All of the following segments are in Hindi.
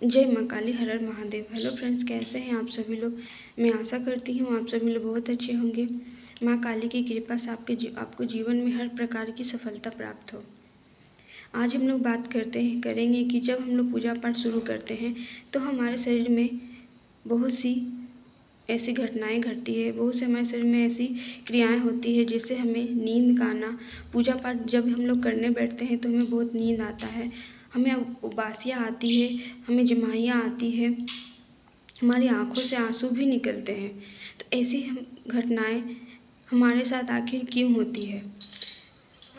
जय माँ काली, हर हर महादेव। हेलो फ्रेंड्स, कैसे हैं आप सभी लोग। मैं आशा करती हूँ आप सभी लोग बहुत अच्छे होंगे। माँ काली की कृपा से आपको जीवन में हर प्रकार की सफलता प्राप्त हो। आज हम लोग बात करेंगे कि जब हम लोग पूजा पाठ शुरू करते हैं तो हमारे शरीर में बहुत सी ऐसी घटनाएं घटती है, बहुत से हमारे शरीर में ऐसी क्रियाएं होती है जिससे हमें नींद का आना। पूजा पाठ जब हम लोग करने बैठते हैं तो हमें बहुत नींद आता है, हमें उबासियाँ आती है, हमें जमाइयाँ आती है, हमारी आंखों से आंसू भी निकलते हैं। तो ऐसी हम घटनाएं हमारे साथ आखिर क्यों होती है।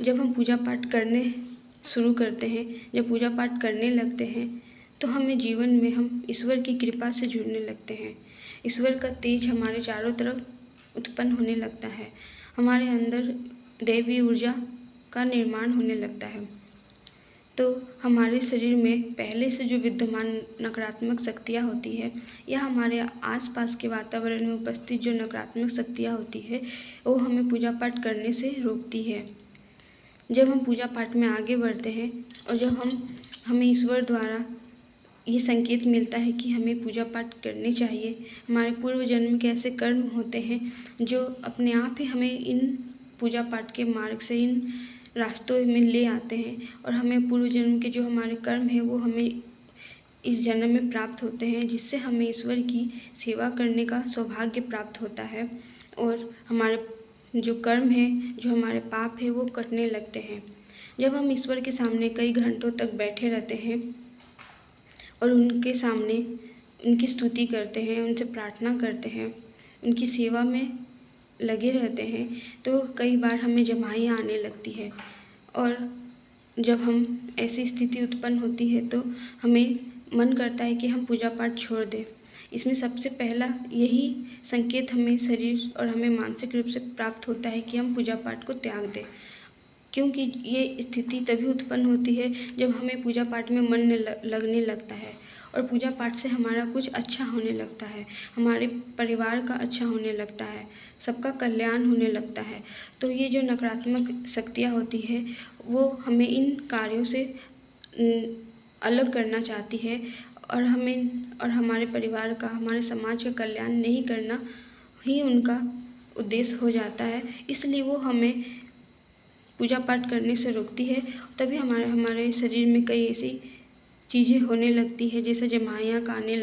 जब हम पूजा पाठ करने शुरू करते हैं, जब पूजा पाठ करने लगते हैं तो हमें जीवन में हम ईश्वर की कृपा से जुड़ने लगते हैं। ईश्वर का तेज हमारे चारों तरफ उत्पन्न होने लगता है, हमारे अंदर दैवी ऊर्जा का निर्माण होने लगता है। तो हमारे शरीर में पहले से जो विद्यमान नकारात्मक शक्तियाँ होती है या हमारे आसपास के वातावरण में उपस्थित जो नकारात्मक शक्तियाँ होती है वो हमें पूजा पाठ करने से रोकती है। जब हम पूजा पाठ में आगे बढ़ते हैं और जब हमें ईश्वर द्वारा ये संकेत मिलता है कि हमें पूजा पाठ करनी चाहिए, हमारे पूर्व जन्म के ऐसे कर्म होते हैं जो अपने आप ही हमें इन पूजा पाठ के मार्ग से, इन रास्तों में ले आते हैं और हमें पूर्व जन्म के जो हमारे कर्म हैं वो हमें इस जन्म में प्राप्त होते हैं, जिससे हमें ईश्वर की सेवा करने का सौभाग्य प्राप्त होता है और हमारे जो कर्म है, जो हमारे पाप है वो कटने लगते हैं। जब हम ईश्वर के सामने कई घंटों तक बैठे रहते हैं और उनके सामने उनकी स्तुति करते हैं, उनसे प्रार्थना करते हैं, उनकी सेवा में लगे रहते हैं तो कई बार हमें जमाइयाँ आने लगती है। और जब हम ऐसी स्थिति उत्पन्न होती है तो हमें मन करता है कि हम पूजा पाठ छोड़ दें। इसमें सबसे पहला यही संकेत हमें शरीर और हमें मानसिक रूप से प्राप्त होता है कि हम पूजा पाठ को त्याग दें, क्योंकि ये स्थिति तभी उत्पन्न होती है जब हमें पूजा पाठ में मन लगने लगता है और पूजा पाठ से हमारा कुछ अच्छा होने लगता है, हमारे परिवार का अच्छा होने लगता है, सबका कल्याण होने लगता है। तो ये जो नकारात्मक शक्तियाँ होती है वो हमें इन कार्यों से अलग करना चाहती है और हमें और हमारे परिवार का, हमारे समाज का कल्याण नहीं करना ही उनका उद्देश्य हो जाता है। इसलिए वो हमें पूजा पाठ करने से रोकती है। तभी हमारे शरीर में कई ऐसी चीज़ें होने लगती है, जैसे जमाइयाँ का आने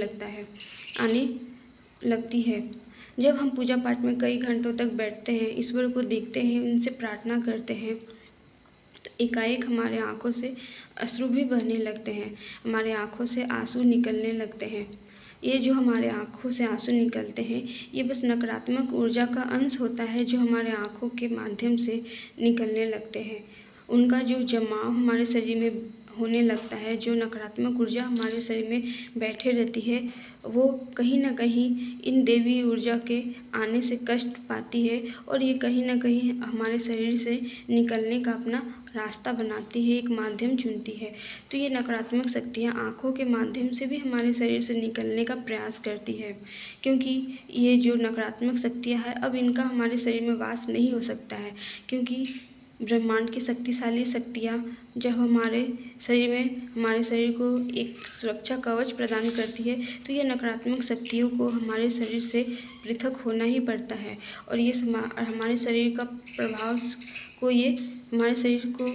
लगती है। जब हम पूजा पाठ में कई घंटों तक बैठते हैं, ईश्वर को देखते हैं, उनसे प्रार्थना करते हैं तो एकाएक हमारे आँखों से अश्रु भी बहने लगते हैं, हमारे आँखों से आंसू निकलने लगते हैं। ये जो हमारे आँखों से आंसू निकलते हैं ये बस नकारात्मक ऊर्जा का अंश होता है जो हमारे आँखों के माध्यम से निकलने लगते हैं। उनका जो जमाव हमारे शरीर में होने लगता है, जो नकारात्मक ऊर्जा हमारे शरीर में बैठे रहती है वो कहीं ना कहीं इन देवी ऊर्जा के आने से कष्ट पाती है और ये कहीं ना कहीं हमारे शरीर से निकलने का अपना रास्ता बनाती है, एक माध्यम चुनती है। तो ये नकारात्मक शक्तियाँ आँखों के माध्यम से भी हमारे शरीर से निकलने का प्रयास करती है, क्योंकि ये जो नकारात्मक शक्तियाँ हैं अब इनका हमारे शरीर में वास नहीं हो सकता है, क्योंकि ब्रह्मांड की शक्तिशाली शक्तियाँ जब हमारे शरीर को एक सुरक्षा कवच प्रदान करती है तो ये नकारात्मक शक्तियों को हमारे शरीर से पृथक होना ही पड़ता है और ये हमारे शरीर का प्रभाव को ये हमारे शरीर को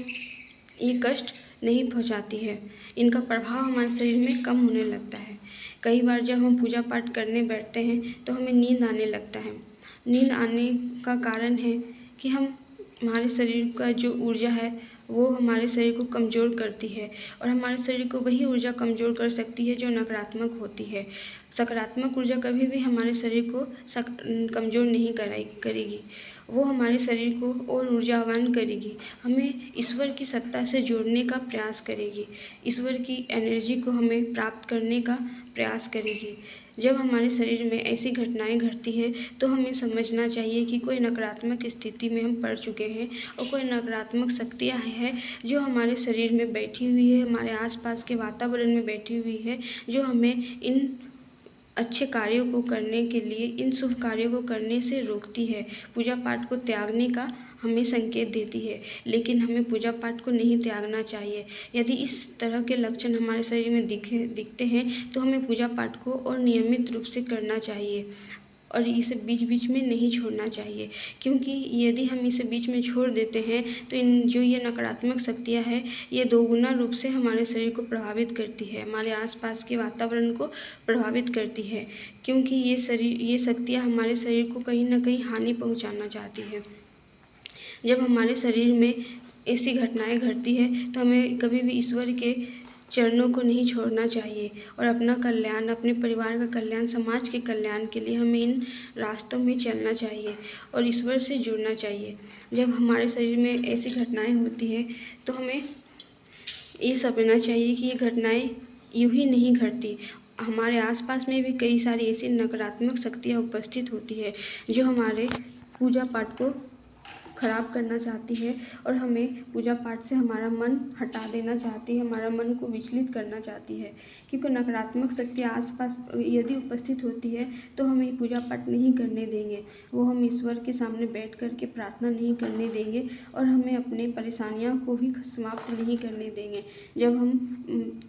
ये कष्ट नहीं पहुंचाती है, इनका प्रभाव हमारे शरीर में कम होने लगता है। कई बार जब हम पूजा पाठ करने बैठते हैं तो हमें नींद आने लगता है। नींद आने का कारण है कि हमारे शरीर का जो ऊर्जा है वो हमारे शरीर को कमज़ोर करती है और हमारे शरीर को वही ऊर्जा कमज़ोर कर सकती है जो नकारात्मक होती है। सकारात्मक ऊर्जा कभी भी हमारे शरीर को कमज़ोर नहीं करेगी, वो हमारे शरीर को और ऊर्जावान करेगी, हमें ईश्वर की सत्ता से जोड़ने का प्रयास करेगी, ईश्वर की एनर्जी को हमें प्राप्त करने का प्रयास करेगी। जब हमारे शरीर में ऐसी घटनाएं घटती है तो हमें समझना चाहिए कि कोई नकारात्मक स्थिति में हम पड़ चुके हैं और कोई नकारात्मक शक्तियाँ हैं जो हमारे शरीर में बैठी हुई है, हमारे आसपास के वातावरण में बैठी हुई है, जो हमें इन अच्छे कार्यों को करने के लिए, इन शुभ कार्यों को करने से रोकती है, पूजा पाठ को त्यागने का हमें संकेत देती है, लेकिन हमें पूजा पाठ को नहीं त्यागना चाहिए। यदि इस तरह के लक्षण हमारे शरीर में दिखते हैं तो हमें पूजा पाठ को और नियमित रूप से करना चाहिए और इसे बीच बीच में नहीं छोड़ना चाहिए, क्योंकि यदि हम इसे बीच में छोड़ देते हैं तो ये नकारात्मक शक्तियाँ हैं, ये दोगुना रूप से हमारे शरीर को प्रभावित करती है, हमारे आसपास के वातावरण को प्रभावित करती है, क्योंकि ये शक्तियाँ हमारे शरीर को कहीं ना कहीं हानि पहुंचाना चाहती है। जब हमारे शरीर में ऐसी घटनाएं घटती है तो हमें कभी भी ईश्वर के चरणों को नहीं छोड़ना चाहिए और अपना कल्याण, अपने परिवार का कल्याण, समाज के कल्याण के लिए हमें इन रास्तों में चलना चाहिए और ईश्वर से जुड़ना चाहिए। जब हमारे शरीर में ऐसी घटनाएं होती है तो हमें ये समझना चाहिए कि ये घटनाएं यूं ही नहीं घटती, हमारे आसपास में भी कई सारी ऐसी नकारात्मक शक्तियाँ उपस्थित होती है जो हमारे पूजा पाठ को खराब करना चाहती है और हमें पूजा पाठ से हमारा मन हटा देना चाहती है, हमारा मन को विचलित करना चाहती है, क्योंकि नकारात्मक शक्ति आसपास यदि उपस्थित होती है तो हम ये पूजा पाठ नहीं करने देंगे, वो हम ईश्वर के सामने बैठ कर के प्रार्थना नहीं करने देंगे और हमें अपने परेशानियों को भी समाप्त नहीं करने देंगे। जब हम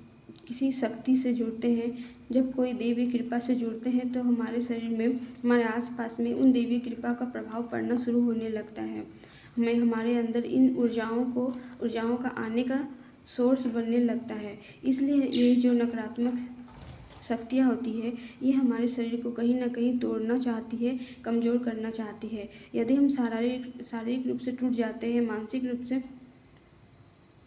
किसी शक्ति से जुड़ते हैं, जब कोई देवी कृपा से जुड़ते हैं तो हमारे शरीर में, हमारे आसपास में उन देवी कृपा का प्रभाव पड़ना शुरू होने लगता है, हमें हमारे अंदर इन ऊर्जाओं का आने का सोर्स बनने लगता है। इसलिए ये जो नकारात्मक शक्तियाँ होती है ये हमारे शरीर को कहीं ना कहीं तोड़ना चाहती है, कमज़ोर करना चाहती है। यदि हम शारीरिक रूप से टूट जाते हैं, मानसिक रूप से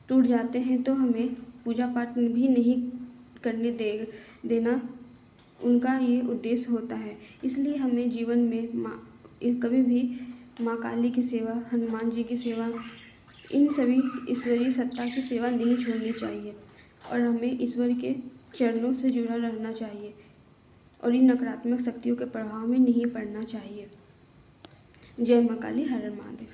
टूट जाते हैं तो हमें पूजा पाठ भी नहीं करने देना उनका ये उद्देश्य होता है। इसलिए हमें जीवन में कभी भी माँ काली की सेवा, हनुमान जी की सेवा, इन सभी ईश्वरीय सत्ता की सेवा नहीं छोड़नी चाहिए और हमें ईश्वर के चरणों से जुड़ा रहना चाहिए और इन नकारात्मक शक्तियों के प्रभाव में नहीं पड़ना चाहिए। जय माँ काली, हर हर महादेव।